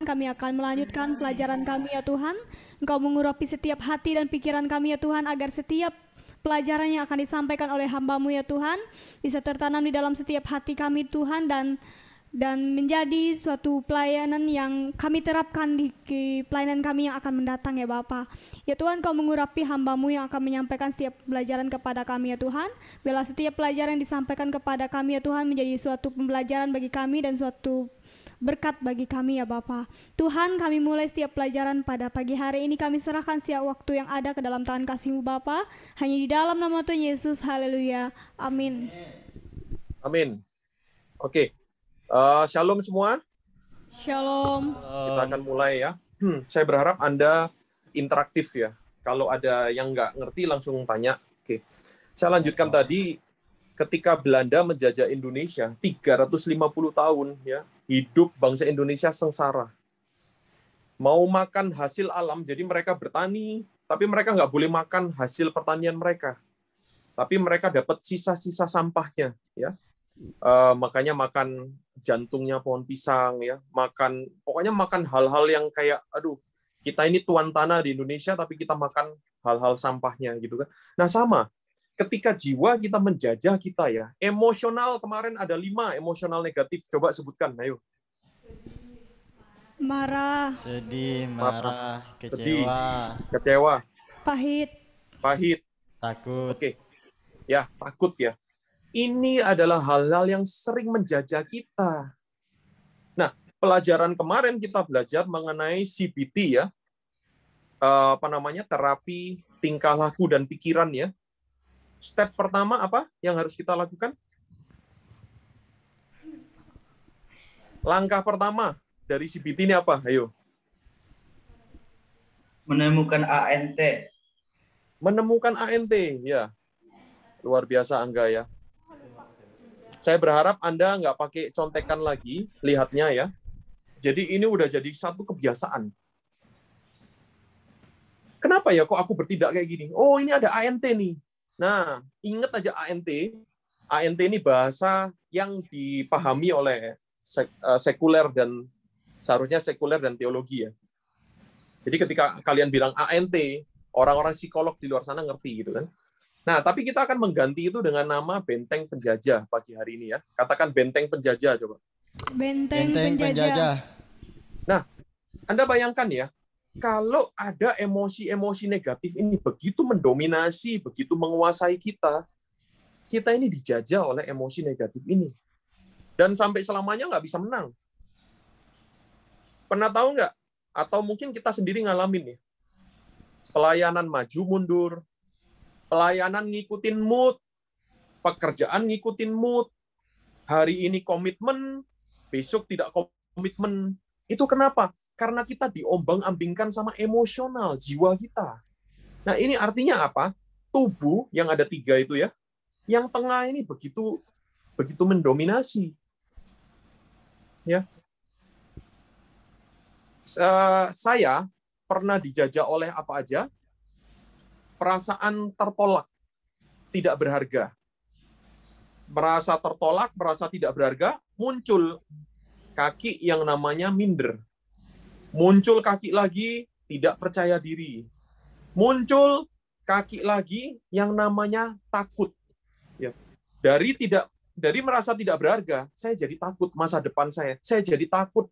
kami akan melanjutkan pelajaran kami ya Tuhan. Engkau mengurapi setiap hati dan pikiran kami ya Tuhan, agar setiap pelajaran yang akan disampaikan oleh hamba-Mu ya Tuhan bisa tertanam di dalam setiap hati kami Tuhan, dan menjadi suatu pelayanan yang kami terapkan di pelayanan kami yang akan mendatang ya Bapa. Ya Tuhan, Kau mengurapi hamba-Mu yang akan menyampaikan setiap pelajaran kepada kami ya Tuhan. Biarlah setiap pelajaran yang disampaikan kepada kami ya Tuhan menjadi suatu pembelajaran bagi kami dan suatu berkat bagi kami ya Bapa. Tuhan, kami mulai setiap pelajaran pada pagi hari ini, kami serahkan setiap waktu yang ada ke dalam tangan kasih-Mu Bapa. Hanya di dalam nama Tuhan Yesus, haleluya, amin. Amin. Oke. Shalom semua. Shalom. Kita akan mulai ya. Saya berharap Anda interaktif ya. Kalau ada yang nggak ngerti langsung tanya. Oke. Saya lanjutkan tadi, ketika Belanda menjajah Indonesia 350 tahun ya, hidup bangsa Indonesia sengsara. Mau makan hasil alam, jadi mereka bertani, tapi mereka nggak boleh makan hasil pertanian mereka. Tapi mereka dapat sisa-sisa sampahnya ya. Makanya makan jantungnya pohon pisang ya, pokoknya makan hal-hal yang kayak aduh, kita ini tuan tanah di Indonesia tapi kita makan hal-hal sampahnya gitu kan. Nah, sama ketika jiwa kita menjajah kita ya, emosional kemarin ada 5 emosional negatif, coba sebutkan, ayo. Marah, sedih, marah, kecewa, pahit, takut. Oke. Ya, takut ya. Ini adalah hal-hal yang sering menjajah kita. Nah, pelajaran kemarin kita belajar mengenai CBT ya, terapi tingkah laku dan pikiran ya. Step pertama apa yang harus kita lakukan? Langkah pertama dari CBT ini apa? Ayo. Menemukan ANT. Menemukan ANT, ya. Luar biasa Angga ya. Saya berharap Anda nggak pakai contekan lagi, lihatnya ya. Jadi ini udah jadi satu kebiasaan. Kenapa ya kok aku bertindak kayak gini? Oh, ini ada ANT nih. Nah, ingat aja ANT. ANT ini bahasa yang dipahami oleh sekuler dan seharusnya sekuler dan teologi ya. Jadi ketika kalian bilang ANT, orang-orang psikolog di luar sana ngerti gitu kan. Nah, tapi kita akan mengganti itu dengan nama benteng penjajah pagi hari ini ya. Katakan benteng penjajah coba. Benteng penjajah. Nah, Anda bayangkan ya, kalau ada emosi-emosi negatif ini begitu mendominasi, begitu menguasai kita, kita ini dijajah oleh emosi negatif ini. Dan sampai selamanya nggak bisa menang. Pernah tahu nggak? Atau mungkin kita sendiri ngalamin nih. Pelayanan maju mundur, pelayanan ngikutin mood, pekerjaan ngikutin mood, hari ini komitmen, besok tidak komitmen. Itu kenapa? Karena kita diombang-ambingkan sama emosional jiwa kita. Nah, ini artinya apa? Tubuh yang ada 3 itu ya, yang tengah ini begitu mendominasi. Ya. Saya pernah dijajah oleh apa aja? Perasaan tertolak, tidak berharga. Merasa tertolak, merasa tidak berharga, muncul kaki yang namanya minder. Muncul kaki lagi, tidak percaya diri. Muncul kaki lagi yang namanya takut. Ya. Dari merasa tidak berharga, saya jadi takut masa depan saya. Saya jadi takut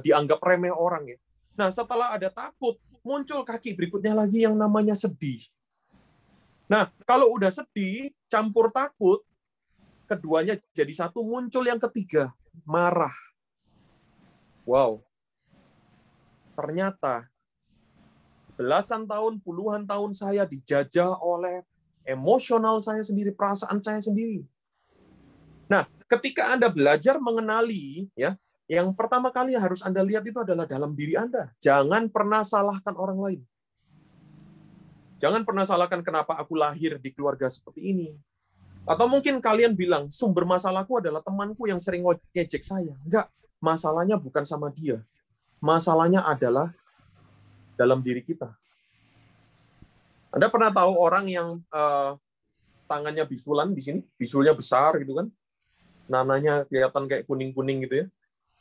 dianggap remeh orang ya. Nah, setelah ada takut, muncul kaki berikutnya lagi yang namanya sedih. Nah, kalau udah sedih, campur takut, keduanya jadi satu, muncul yang ketiga, marah. Wow. Ternyata belasan tahun, puluhan tahun saya dijajah oleh emosional saya sendiri, perasaan saya sendiri. Nah, ketika Anda belajar mengenali, ya, yang pertama kali harus Anda lihat itu adalah dalam diri Anda. Jangan pernah salahkan orang lain. Jangan pernah salahkan kenapa aku lahir di keluarga seperti ini. Atau mungkin kalian bilang, sumber masalahku adalah temanku yang sering ngejek saya. Enggak, masalahnya bukan sama dia. Masalahnya adalah dalam diri kita. Anda pernah tahu orang yang tangannya bisulan di sini, bisulnya besar gitu kan? Nananya kelihatan kayak kuning-kuning gitu ya.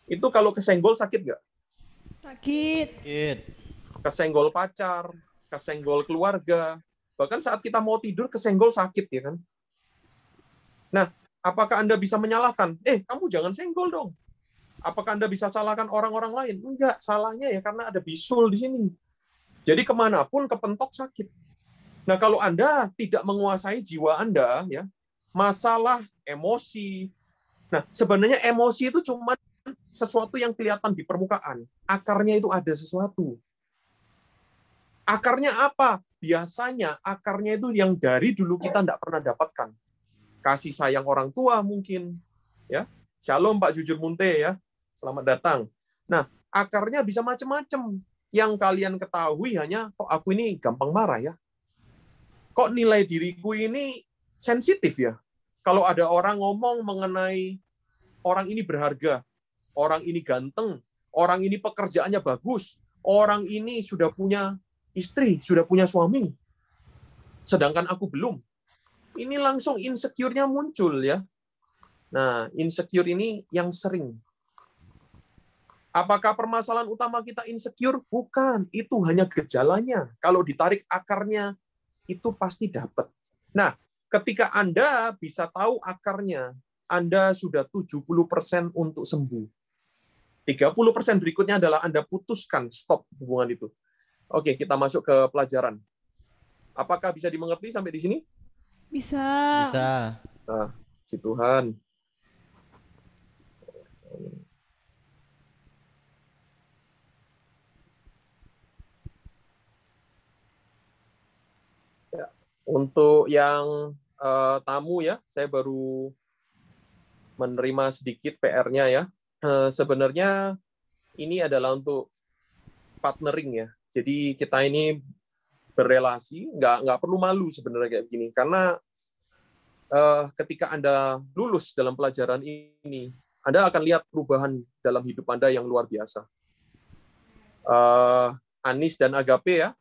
Itu kalau kesenggol sakit nggak? Sakit. Sakit. kesenggol pacar, kesenggol keluarga, bahkan saat kita mau tidur kesenggol sakit ya kan. Nah, apakah Anda bisa menyalahkan? Kamu jangan senggol dong. Apakah Anda bisa salahkan orang-orang lain? Enggak, salahnya ya karena ada bisul di sini. Jadi kemanapun kepentok sakit. Nah, kalau Anda tidak menguasai jiwa Anda, ya, masalah emosi. Nah, sebenarnya emosi itu cuma sesuatu yang kelihatan di permukaan. Akarnya itu ada sesuatu. Akarnya apa? Biasanya akarnya itu yang dari dulu kita tidak pernah dapatkan. Kasih sayang orang tua mungkin. Ya, Shalom Pak Jujur Munte ya. Selamat datang. Nah, akarnya bisa macam-macam. Yang kalian ketahui hanya, kok aku ini gampang marah ya? Kok nilai diriku ini sensitif ya? Kalau ada orang ngomong mengenai orang ini berharga, orang ini ganteng, orang ini pekerjaannya bagus, orang ini sudah punya istri, sudah punya suami, sedangkan aku belum. Ini langsung insecure-nya muncul ya. Nah, insecure ini yang sering. Apakah permasalahan utama kita insecure? Bukan, itu hanya gejalanya. Kalau ditarik akarnya, itu pasti dapat. Nah, ketika Anda bisa tahu akarnya, Anda sudah 70% untuk sembuh. 30% berikutnya adalah Anda putuskan, stop hubungan itu. Oke, kita masuk ke pelajaran. Apakah bisa dimengerti sampai di sini? Bisa. Bisa. Nah, si Tuhan. Ya, untuk yang tamu ya, saya baru menerima sedikit PR-nya ya. Sebenarnya ini adalah untuk partnering ya. Jadi kita ini berelasi, nggak perlu malu sebenarnya kayak begini. Karena ketika Anda lulus dalam pelajaran ini, Anda akan lihat perubahan dalam hidup Anda yang luar biasa. Anis dan Agape ya,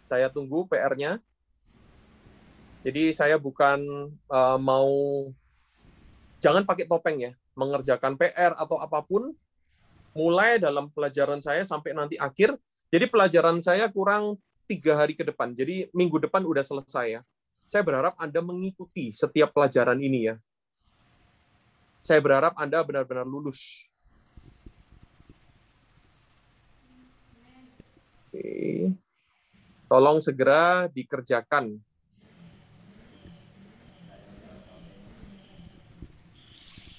saya tunggu PR-nya. Jadi saya bukan mau, jangan pakai topeng ya, mengerjakan PR atau apapun, mulai dalam pelajaran saya sampai nanti akhir. Jadi pelajaran saya kurang 3 hari ke depan. Jadi minggu depan udah selesai ya. Saya berharap Anda mengikuti setiap pelajaran ini ya. Saya berharap Anda benar-benar lulus. Oke. Tolong segera dikerjakan.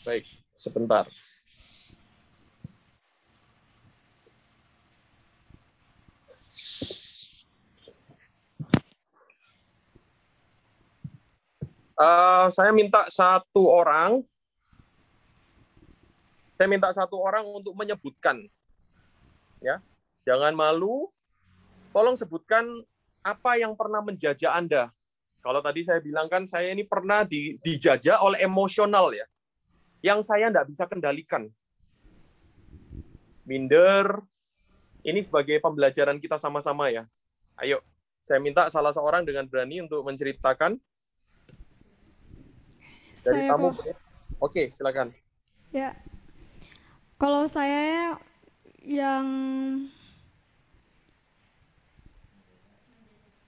Baik, sebentar. Saya minta satu orang untuk menyebutkan, ya, jangan malu. Tolong sebutkan apa yang pernah menjajah Anda. Kalau tadi saya bilang kan saya ini pernah dijajah oleh emosional ya, yang saya tidak bisa kendalikan. Minder. Ini sebagai pembelajaran kita sama-sama ya. Ayo, saya minta salah seorang dengan berani untuk menceritakan. Dari Saya tamu. kok. Oke, silakan. Ya. Kalau saya yang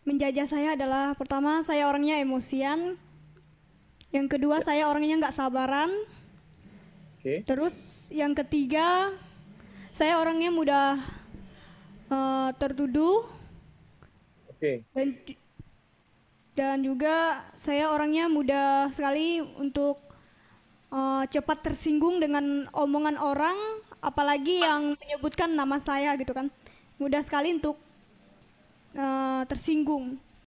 menjajah saya adalah, pertama saya orangnya emosian. Yang kedua saya orangnya nggak sabaran. Oke. Terus yang ketiga saya orangnya mudah tertuduh. Oke. Dan juga saya orangnya mudah sekali untuk cepat tersinggung dengan omongan orang, apalagi yang menyebutkan nama saya gitu kan. Mudah sekali untuk tersinggung.